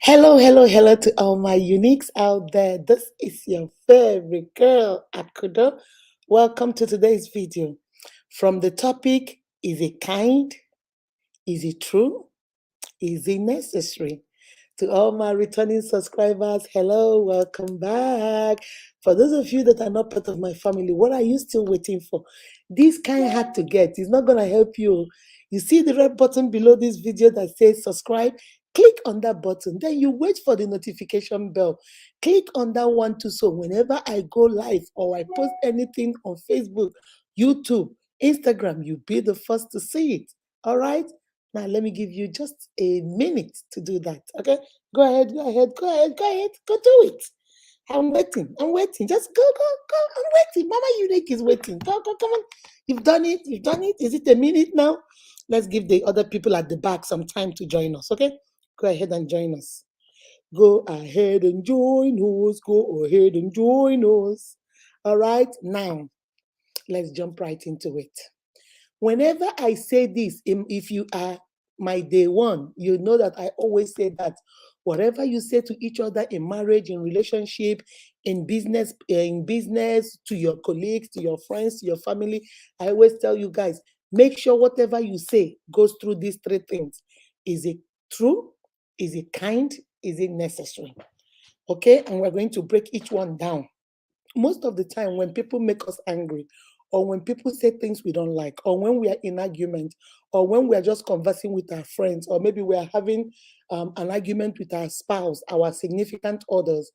Hello, hello, hello to all my uniques out there. This is your favorite girl, Akudo. Welcome to today's video. From the topic, is it kind? Is it true? Is it necessary? To all my returning subscribers, hello, welcome back. For those of you that are not part of my family, what are you still waiting for? This kind hard to get. It's not going to help you. You see the red button below this video that says subscribe? Click on that button. Then you wait for the notification bell. Click on that one too. So whenever I go live or I post anything on Facebook, YouTube, Instagram, you'll be the first to see it. All right? Now, let me give you just a minute to do that. Okay? Go ahead, go ahead, go ahead, go ahead. Go do it. I'm waiting. I'm waiting. Just go, go, go. I'm waiting. Mama Unique is waiting. Go, go, come on. You've done it. You've done it. Is it a minute now? Let's give the other people at the back some time to join us. Okay? Go ahead and join us. Go ahead and join us. Go ahead and join us. All right? Now, let's jump right into it. Whenever I say this, if you are my day one, you know that I always say that whatever you say to each other in marriage, in relationship, in business, to your colleagues, to your friends, to your family, I always tell you guys, make sure whatever you say goes through these three things. Is it true? Is it kind? Is it necessary? Okay, and we're going to break each one down. Most of the time when people make us angry, or when people say things we don't like, or when we are in argument, or when we are just conversing with our friends, or maybe we are having an argument with our spouse, our significant others,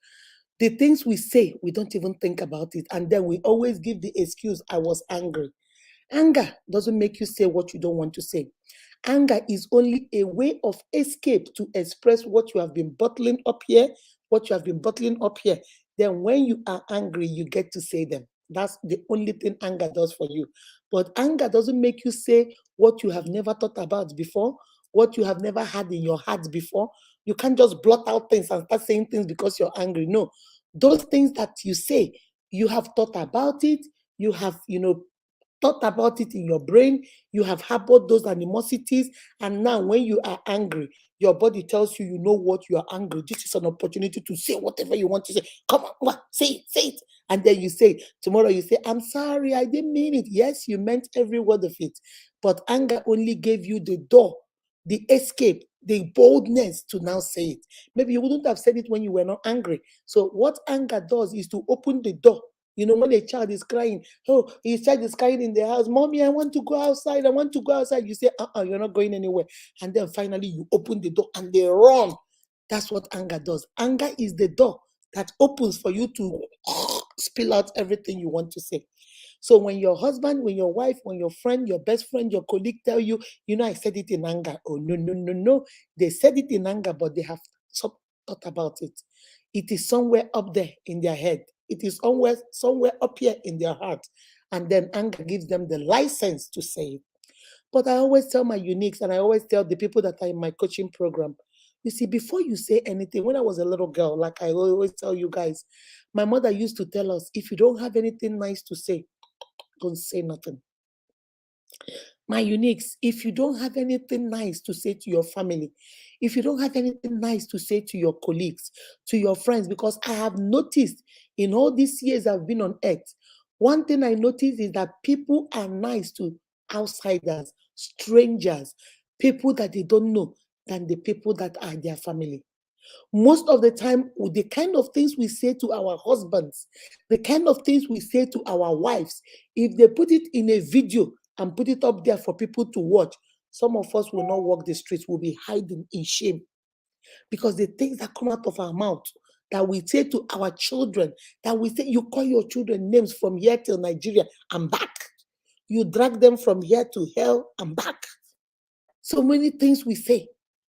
the things we say, we don't even think about it, and then we always give the excuse, I was angry. Anger doesn't make you say what you don't want to say. Anger is only a way of escape to express what you have been bottling up here, what you have been bottling up here. Then, when you are angry, you get to say them. That's the only thing anger does for you. But anger doesn't make you say what you have never thought about before, what you have never had in your heart before. You can't just blot out things and start saying things because you're angry. No, those things that you say, you have thought about it. You have, thought about it in your brain, you have harbored those animosities, and now when you are angry, your body tells you, you know what, you are angry. This is an opportunity to say whatever you want to say. Come on, say it, say it. And then you say, tomorrow you say, I'm sorry, I didn't mean it. Yes, you meant every word of it. But anger only gave you the door, the escape, the boldness to now say it. Maybe you wouldn't have said it when you were not angry. So what anger does is to open the door. When a child is crying, oh, his child is crying in the house, Mommy, I want to go outside. I want to go outside. You say, you're not going anywhere. And then finally you open the door and they run. That's what anger does. Anger is the door that opens for you to spill out everything you want to say. So when your husband, when your wife, when your friend, your best friend, your colleague tell you, I said it in anger. Oh, no, no, no, no. They said it in anger, but they have thought about it. It is somewhere up there in their head. It is somewhere up here in their heart. And then anger gives them the license to say it. But I always tell my uniques, and I always tell the people that are in my coaching program, you see, before you say anything, when I was a little girl, like I always tell you guys, my mother used to tell us, if you don't have anything nice to say, don't say nothing. My uniques, if you don't have anything nice to say to your family, if you don't have anything nice to say to your colleagues, to your friends, because I have noticed in all these years I've been on earth, one thing I noticed is that people are nice to outsiders, strangers, people that they don't know, than the people that are their family. Most of the time, the kind of things we say to our husbands, the kind of things we say to our wives, if they put it in a video and put it up there for people to watch, some of us will not walk the streets, we'll be hiding in shame. Because the things that come out of our mouth, that we say to our children, that we say, you call your children names from here till Nigeria and back. You drag them from here to hell and back. So many things we say.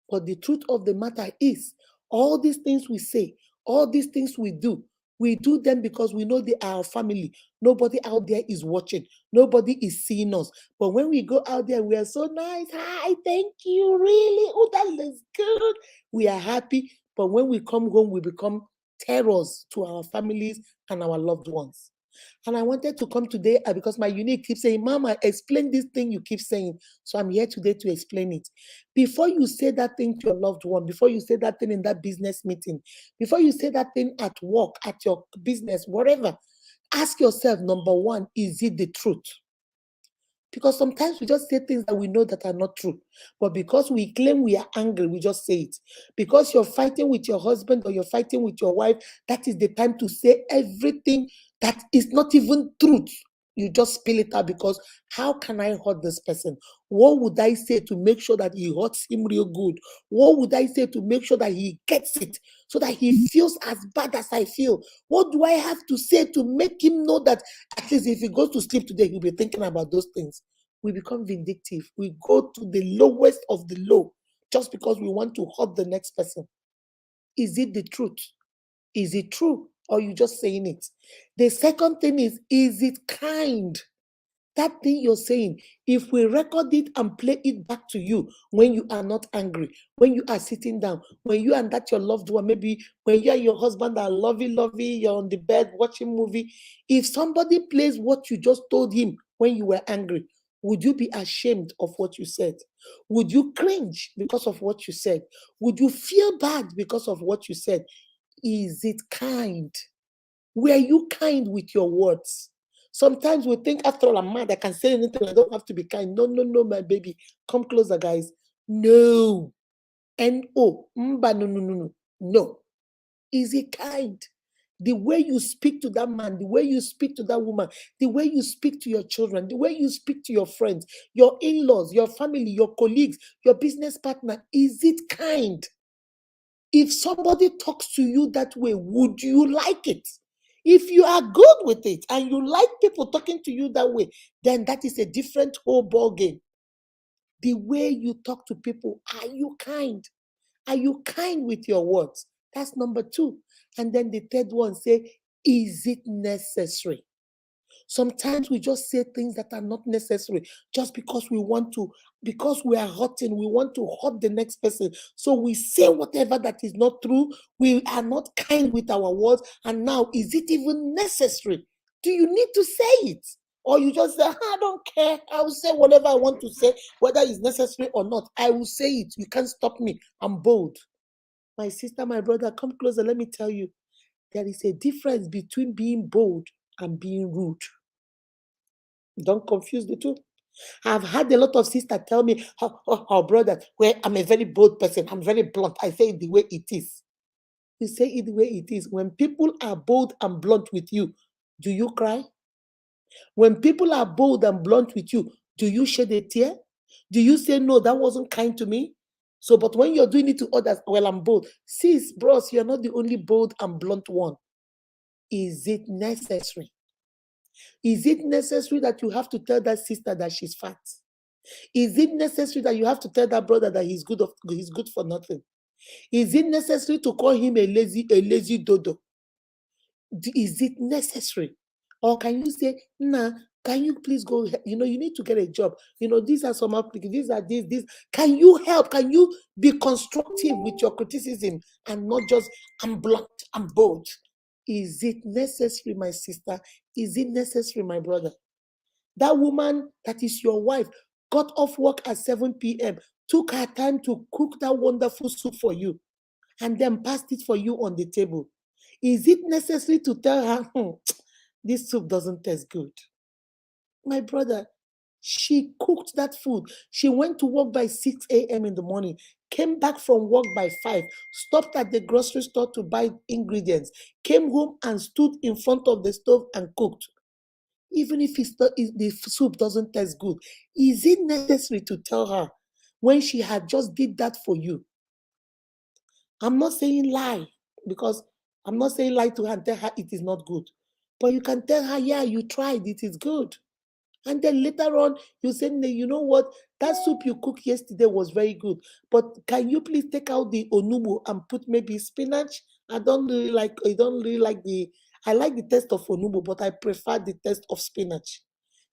But the truth of the matter is, all these things we say, all these things we do them because we know they are our family. Nobody out there is watching. Nobody is seeing us. But when we go out there, we are so nice. Hi, thank you, really. Oh, that looks good. We are happy. But when we come home, we become terrors to our families and our loved ones. And I wanted to come today because my unique keeps saying, Mama, explain this thing you keep saying. So I'm here today to explain it. Before you say that thing to your loved one, before you say that thing in that business meeting, before you say that thing at work, at your business, whatever, ask yourself, number one, is it the truth? Because sometimes we just say things that we know that are not true. But because we claim we are angry, we just say it. Because you're fighting with your husband or you're fighting with your wife, that is the time to say everything that is not even truth. You just spill it out because how can I hurt this person? What would I say to make sure that he hurts him real good? What would I say to make sure that he gets it so that he feels as bad as I feel? What do I have to say to make him know that at least if he goes to sleep today, he'll be thinking about those things? We become vindictive. We go to the lowest of the low just because we want to hurt the next person. Is it the truth? Is it true? Or you just saying it? The second thing is it kind? That thing you're saying, if we record it and play it back to you when you are not angry, when you are sitting down, when you and that your loved one, maybe when you and your husband are lovey, you're on the bed watching movie, if somebody plays what you just told him when you were angry, would you be ashamed of what you said? Would you cringe because of what you said? Would you feel bad because of what you said? Is it kind? Were you kind with your words? Sometimes we think, after all, I'm mad, I can say anything, I don't have to be kind. No, no, no, my baby. Come closer, guys. No. N-O. Mba, no, no, no, no. No. Is it kind? The way you speak to that man, the way you speak to that woman, the way you speak to your children, the way you speak to your friends, your in-laws, your family, your colleagues, your business partner, is it kind? If somebody talks to you that way, would you like it? If you are good with it and you like people talking to you that way, then that is a different whole ball game. The way you talk to people, are you kind? Are you kind with your words? That's number two. And then the third one, say, is it necessary? Sometimes we just say things that are not necessary just because we want to, because we are hurting, we want to hurt the next person. So we say whatever that is not true. We are not kind with our words. And now, is it even necessary? Do you need to say it? Or you just say, I don't care. I will say whatever I want to say, whether it's necessary or not. I will say it. You can't stop me. I'm bold. My sister, my brother, come closer. Let me tell you, there is a difference between being bold and being rude. Don't confuse the two. I've had a lot of sisters tell me, oh, brother, well, I'm a very bold person. I'm very blunt. I say it the way it is. You say it the way it is. When people are bold and blunt with you, do you cry? When people are bold and blunt with you, do you shed a tear? Do you say, no, that wasn't kind to me? So, but when you're doing it to others, well, I'm bold. Sis, bros, you're not the only bold and blunt one. Is it necessary? Is it necessary that you have to tell that sister that she's fat? Is it necessary that you have to tell that brother that he's good for nothing? Is it necessary to call him a lazy dodo? Is it necessary? Or can you say, nah, can you please go, you need to get a job. These are some applications, these are this. Can you help? Can you be constructive with your criticism and not just, I'm blunt, I'm bold? Is it necessary, my sister? Is it necessary, my brother? That woman that is your wife got off work at 7 p.m., took her time to cook that wonderful soup for you, and then passed it for you on the table. Is it necessary to tell her, this soup doesn't taste good? My brother, she cooked that food. She went to work by 6 a.m. in the morning, came back from work by 5, stopped at the grocery store to buy ingredients, came home and stood in front of the stove and cooked. Even if the soup doesn't taste good, is it necessary to tell her when she had just did that for you? I'm not saying lie, because I'm not saying lie to her and tell her it is not good. But you can tell her, yeah, you tried, it is good. And then later on, you say, you know what? That soup you cooked yesterday was very good. But can you please take out the onubu and put maybe spinach? I don't really like I like the taste of onubu, but I prefer the taste of spinach.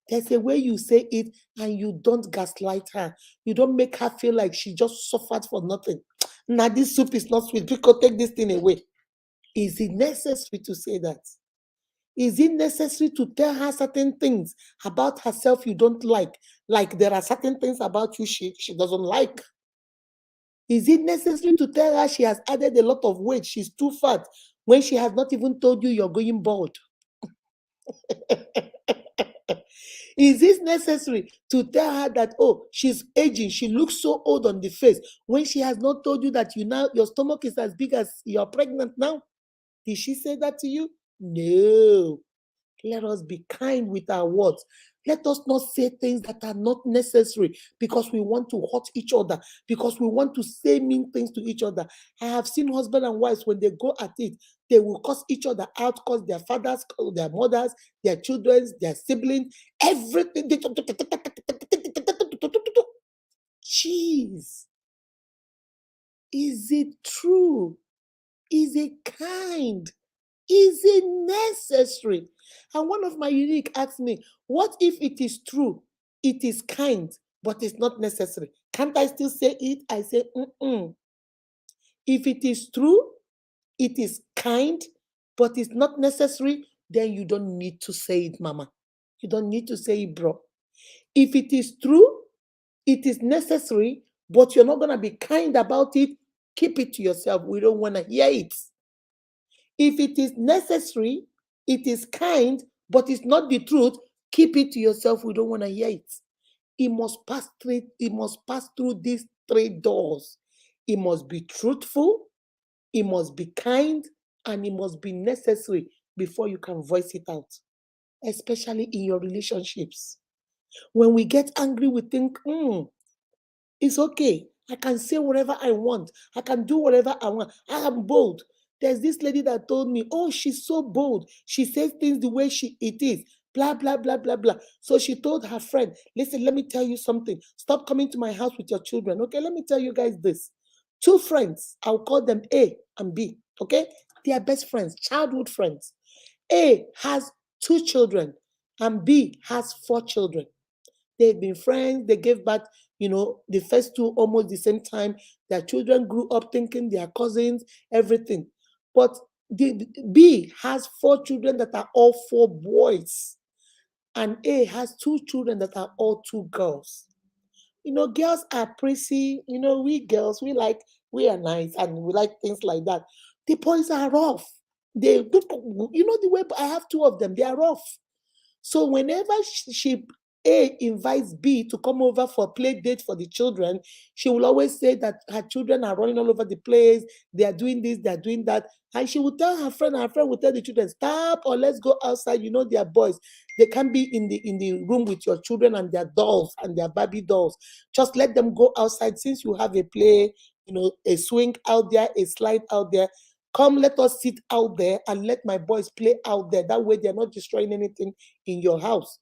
There's a way you say it and you don't gaslight her. You don't make her feel like she just suffered for nothing. Now, this soup is not sweet. Because take this thing away. Is it necessary to say that? Is it necessary to tell her certain things about herself you don't like? Like there are certain things about you she doesn't like. Is it necessary to tell her she has added a lot of weight, she's too fat, when she has not even told you you're going bald? Is it necessary to tell her that, oh, she's aging, she looks so old on the face, when she has not told you that your stomach is as big as you're pregnant now? Did she say that to you? No. Let us be kind with our words. Let us not say things that are not necessary because we want to hurt each other, because we want to say mean things to each other. I have seen husband and wives, when they go at it, they will curse each other out, curse their fathers, curse their mothers, their children, their siblings, everything. Jeez. Is it true? Is it kind? Is it necessary? And one of my unique asked me, what if it is true, it is kind, but it's not necessary? Can't I still say it? I say, mm-mm. If it is true, it is kind, but it's not necessary, then you don't need to say it, mama. You don't need to say it, bro. If it is true, it is necessary, but you're not going to be kind about it, keep it to yourself. We don't want to hear it. If it is necessary, it is kind, but it's not the truth, keep it to yourself. We don't want to hear it. It must pass through these three doors. It must be truthful, it must be kind, and it must be necessary before you can voice it out, especially in your relationships. When we get angry, we think, it's okay. I can say whatever I want. I can do whatever I want. I am bold. There's this lady that told me, oh, she's so bold. She says things the way it is. Blah, blah, blah, blah, blah. So she told her friend, listen, let me tell you something. Stop coming to my house with your children. Okay, let me tell you guys this. Two friends, I'll call them A and B. Okay? They are best friends, childhood friends. A has two children and B has four children. They've been friends. They gave birth, the first two almost the same time. Their children grew up thinking they are cousins, everything. But the B has four children that are all four boys, and A has two children that are all two girls. Girls are pretty. We girls, we are nice and we like things like that. The boys are rough. They, the way I have two of them, they are rough. So whenever she A invites B to come over for play date for the children, she will always say that her children are running all over the place. They are doing this, they are doing that. And she will tell her friend, and her friend will tell the children, stop or let's go outside. They are boys. They can't be in the room with your children and their dolls and their Barbie dolls. Just let them go outside since you have a play, a swing out there, a slide out there. Come, let us sit out there and let my boys play out there. That way they're not destroying anything in your house.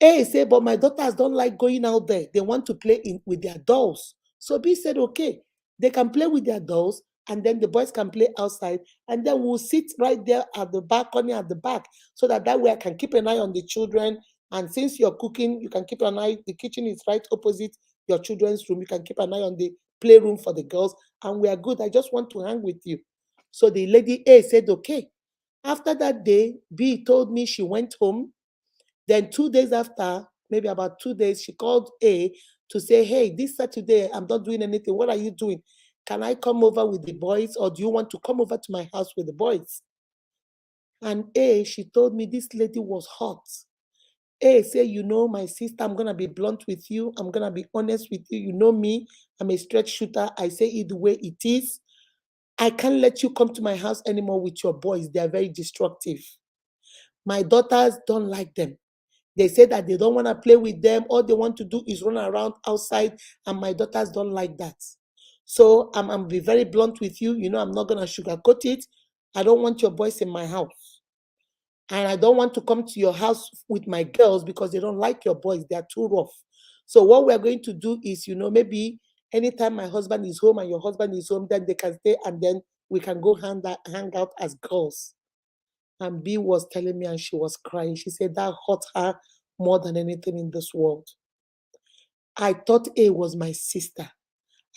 A say, but my daughters don't like going out there. They want to play with their dolls. So B said, okay, they can play with their dolls, and then the boys can play outside, and then we'll sit right there at the balcony at the back, so that way I can keep an eye on the children. And since you're cooking, you can keep an eye. The kitchen is right opposite your children's room. You can keep an eye on the playroom for the girls, and we are good. I just want to hang with you. So the lady A said, okay. After that day, B told me she went home. Then 2 days after, maybe about 2 days, she called A to say, hey, this Saturday, I'm not doing anything. What are you doing? Can I come over with the boys, or do you want to come over to my house with the boys? And A, she told me this lady was hot. A say, my sister, I'm going to be blunt with you. I'm going to be honest with you. You know me. I'm a straight shooter. I say it the way it is. I can't let you come to my house anymore with your boys. They are very destructive. My daughters don't like them. They say that they don't want to play with them. All they want to do is run around outside, and my daughters don't like that. So I'm be very blunt with you. I'm not going to sugarcoat it. I don't want your boys in my house. And I don't want to come to your house with my girls because they don't like your boys. They are too rough. So what we're going to do is, maybe anytime my husband is home and your husband is home, then they can stay, and then we can go hang out as girls. And B was telling me, and she was crying. She said that hurt her more than anything in this world. I thought A was my sister.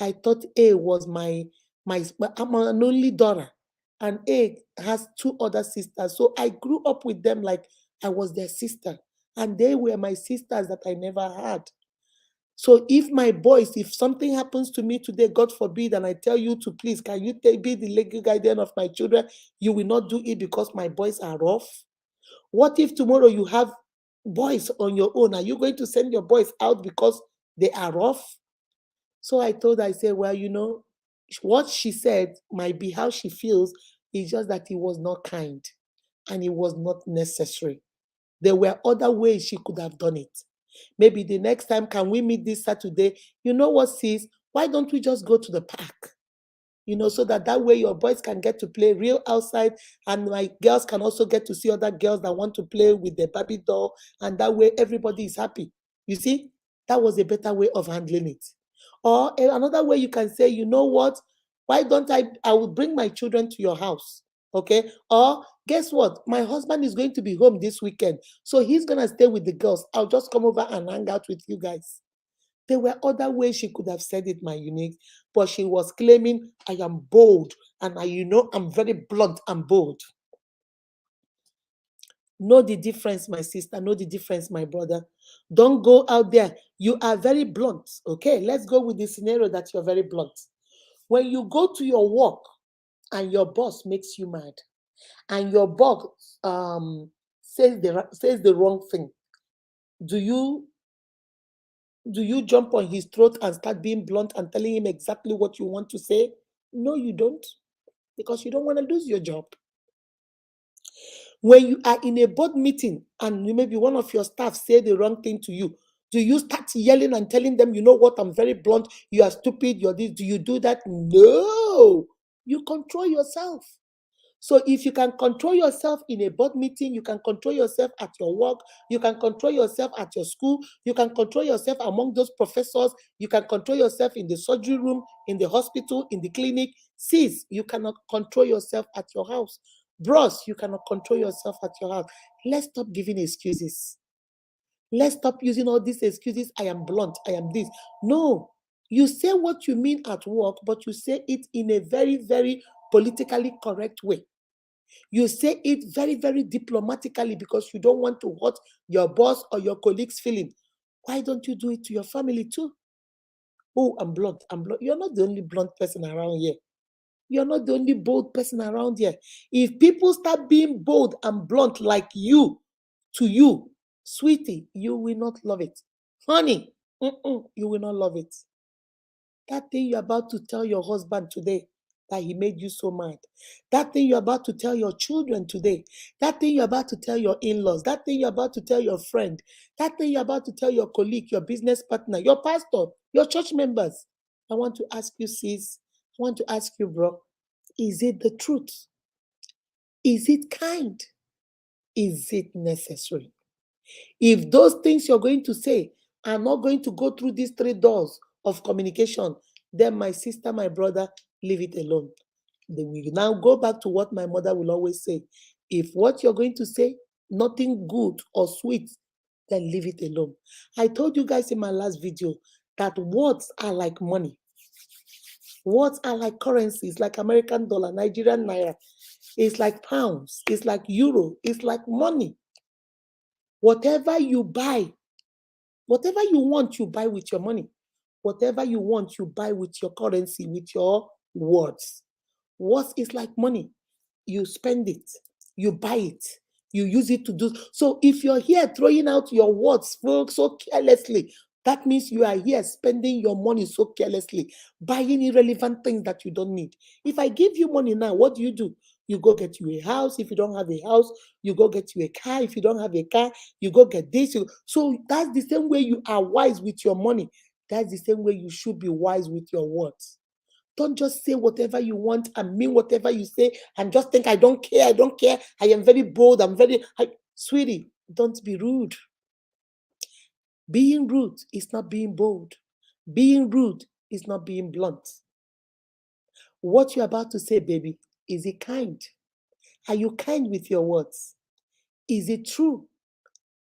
I thought A was I'm an only daughter. and A has two other sisters. So I grew up with them like I was their sister. And they were my sisters that I never had. So if my boys, if something happens to me today, God forbid, and I tell you to please, can you be the legal guardian of my children? You will not do it because my boys are rough. What if tomorrow you have boys on your own? Are you going to send your boys out because they are rough? So I told her, I said, well, what she said might be how she feels. It's just that it was not kind and it was not necessary. There were other ways she could have done it. Maybe the next time, can we meet this Saturday? You know what, sis? Why don't we just go to the park? So that way your boys can get to play real outside, and my girls can also get to see other girls that want to play with their Barbie doll, and that way everybody is happy. You see, that was a better way of handling it. Or another way you can say, you know what? Why don't I will bring my children to your house, okay? Or guess what? My husband is going to be home this weekend, so he's gonna stay with the girls. I'll just come over and hang out with you guys. There were other ways she could have said it, my unique, but she was claiming, I am bold, and I'm very blunt and bold. Know the difference, my sister. Know the difference, my brother. Don't go out there. You are very blunt. Okay, let's go with the scenario that you're very blunt. When you go to your work and your boss makes you mad, and your boss says the wrong thing, do you jump on his throat and start being blunt and telling him exactly what you want to say? No, you don't, because you don't want to lose your job. When you are in a board meeting and maybe one of your staff say the wrong thing to you, do you start yelling and telling them, you know what, I'm very blunt, you are stupid, you're this? Do you do that? No. You control yourself. So if you can control yourself in a board meeting, you can control yourself at your work, you can control yourself at your school, you can control yourself among those professors, you can control yourself in the surgery room, in the hospital, in the clinic. Sis, you cannot control yourself at your house. Bros, you cannot control yourself at your house. Let's stop giving excuses. Let's stop using all these excuses. I am blunt, I am this. No, you say what you mean at work, but you say it in a very, very politically correct way. You say it very, very diplomatically because you don't want to hurt your boss or your colleagues' feeling. Why don't you do it to your family too? Oh, I'm blunt. I'm blunt. You're not the only blunt person around here. You're not the only bold person around here. If people start being bold and blunt like you to you, sweetie, you will not love it. Honey, you will not love it. That thing you're about to tell your husband today that he made you so mad. That thing you're about to tell your children today. That thing you're about to tell your in-laws. That thing you're about to tell your friend. That thing you're about to tell your colleague, your business partner, your pastor, your church members. I want to ask you, sis. I want to ask you, bro. Is it the truth? Is it kind? Is it necessary? If those things you're going to say are not going to go through these three doors of communication, then my sister, my brother, leave it alone. Then we now go back to what my mother will always say. If what you're going to say, nothing good or sweet, then leave it alone. I told you guys in my last video that words are like money. Words are like currencies, like American dollar, Nigerian naira. It's like pounds. It's like euro. It's like money. Whatever you buy, whatever you want, you buy with your money. Whatever you want, you buy with your currency, with your words. Words is like money. You spend it, you buy it, you use it to do. So if you're here throwing out your words so carelessly, that means you are here spending your money so carelessly, buying irrelevant things that you don't need. If I give you money now, what do? You go get you a house. If you don't have a house, you go get you a car. If you don't have a car, you go get this. So that's the same way you are wise with your money. That's the same way you should be wise with your words. Don't just say whatever you want and mean whatever you say and just think, I don't care, I don't care. I am very bold. Sweetie, don't be rude. Being rude is not being bold. Being rude is not being blunt. What you're about to say, baby, is it kind? Are you kind with your words? Is it true?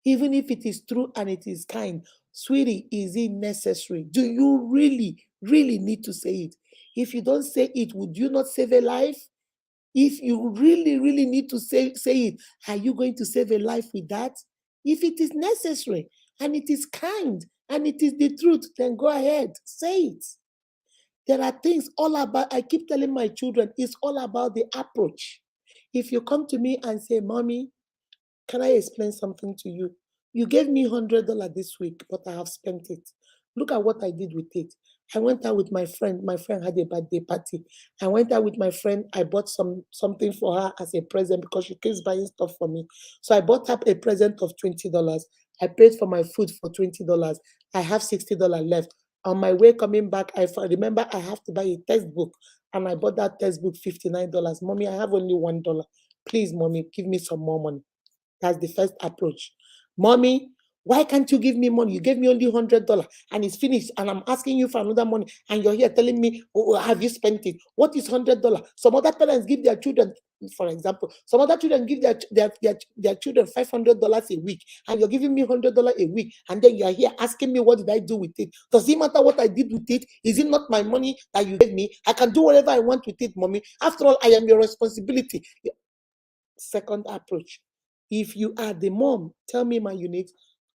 Even if it is true and it is kind, sweetie, is it necessary? Do you really, really need to say it? If you don't say it, would you not save a life? If you really, really need to say it, are you going to save a life with that? If it is necessary and it is kind and it is the truth, then go ahead, say it. There are things all about, I keep telling my children, it's all about the approach. If you come to me and say, Mommy, can I explain something to you? You gave me $100 this week, but I have spent it. Look at what I did with it. I went out with my friend. My friend had a birthday party. I went out with my friend. I bought something for her as a present because she keeps buying stuff for me. So I bought her a present of $20. I paid for my food for $20. I have $60 left. On my way coming back, remember I have to buy a textbook, and I bought that textbook $59. Mommy, I have only $1. Please, mommy, give me some more money. That's the first approach. Mommy, why can't you give me money? You gave me only $100 and it's finished, and I'm asking you for another money, and you're here telling me, oh, have you spent it? What is $100? Some other parents give their children, for example, some other children give their children $500 a week, and you're giving me $100 a week, and then you're here asking me, what did I do with it? Does it matter what I did with it? Is it not my money that you gave me? I can do whatever I want with it, mommy. After all, I am your responsibility. Second approach. If you are the mom, tell me my unit.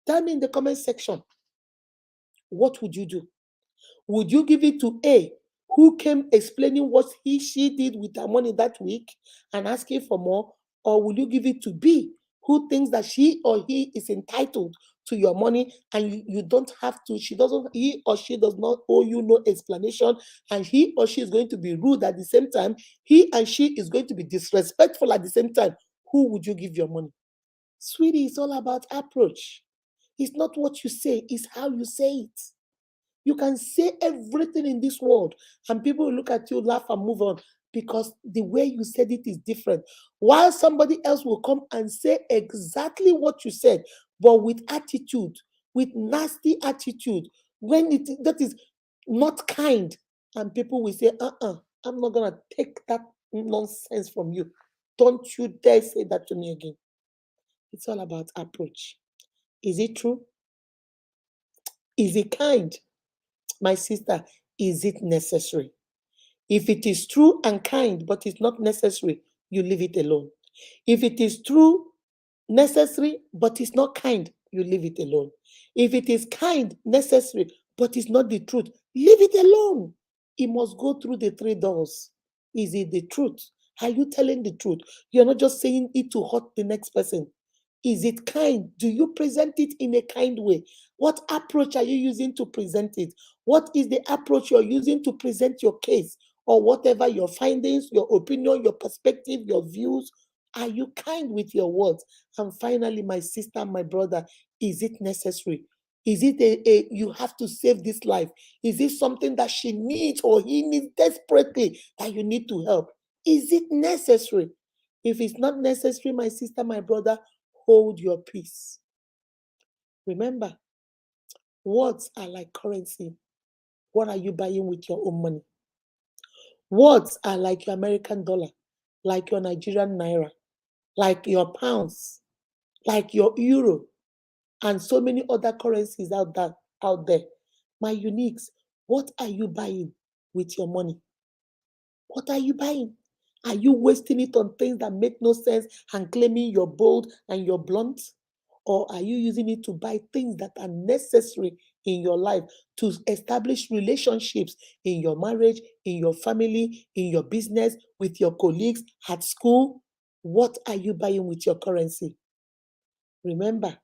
Tell me in the comment section, what would you do? Would you give it to A, who came explaining what she did with her money that week and asking for more? Or will you give it to B, who thinks that she or he is entitled to your money, and you don't have to, he or she does not owe you no explanation, and he or she is going to be rude at the same time, he and she is going to be disrespectful at the same time? Who would you give your money? Sweetie, it's all about approach. It's not what you say, it's how you say it. You can say everything in this world, and people will look at you, laugh, and move on, because the way you said it is different. While somebody else will come and say exactly what you said, but with attitude, with nasty attitude, when that is not kind, and people will say, I'm not gonna take that nonsense from you. Don't you dare say that to me again. It's all about approach. Is it true? Is it kind? My sister, is it necessary? If it is true and kind, but it's not necessary, you leave it alone. If it is true, necessary, but it's not kind, you leave it alone. If it is kind, necessary, but it's not the truth, leave it alone. It must go through the three doors. Is it the truth? Are you telling the truth? You're not just saying it to hurt the next person. Is it kind? Do you present it in a kind way? What approach are you using to present it? What is the approach you're using to present your case, or whatever your findings, your opinion, your perspective, your views? Are you kind with your words? And finally, my sister, my brother, is it necessary? Is it you have to save this life? Is it something that she needs or he needs desperately that you need to help? Is it necessary? If it's not necessary, my sister, my brother, hold your peace. Remember, words are like currency. What are you buying with your own money? Words are like your American dollar, like your Nigerian naira, like your pounds, like your euro, and so many other currencies out there. My uniques, what are you buying with your money? What are you buying? Are you wasting it on things that make no sense and claiming you're bold and you're blunt? Or are you using it to buy things that are necessary in your life, to establish relationships in your marriage, in your family, in your business, with your colleagues, at school? What are you buying with your currency? Remember,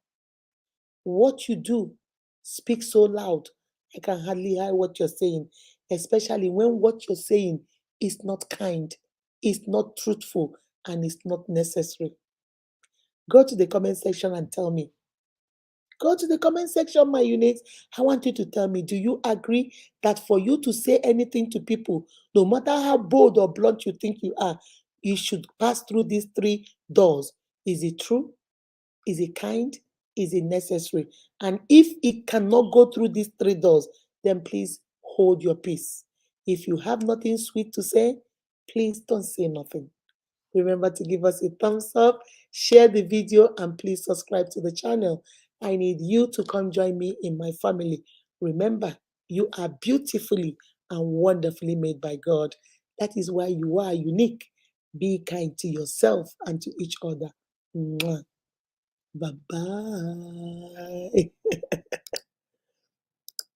what you do speaks so loud, I can hardly hear what you're saying, especially when what you're saying is not kind, is not truthful, and is not necessary. Go to the comment section and tell me. Go to the comment section, my units. I want you to tell me, do you agree that for you to say anything to people, no matter how bold or blunt you think you are, you should pass through these three doors? Is it true? Is it kind? Is it necessary? And if it cannot go through these three doors, then please hold your peace. If you have nothing sweet to say, please don't say nothing. Remember to give us a thumbs up, share the video, and please subscribe to the channel. I need you to come join me in my family. Remember, you are beautifully and wonderfully made by God. That is why you are unique. Be kind to yourself and to each other. Mwah. Bye bye.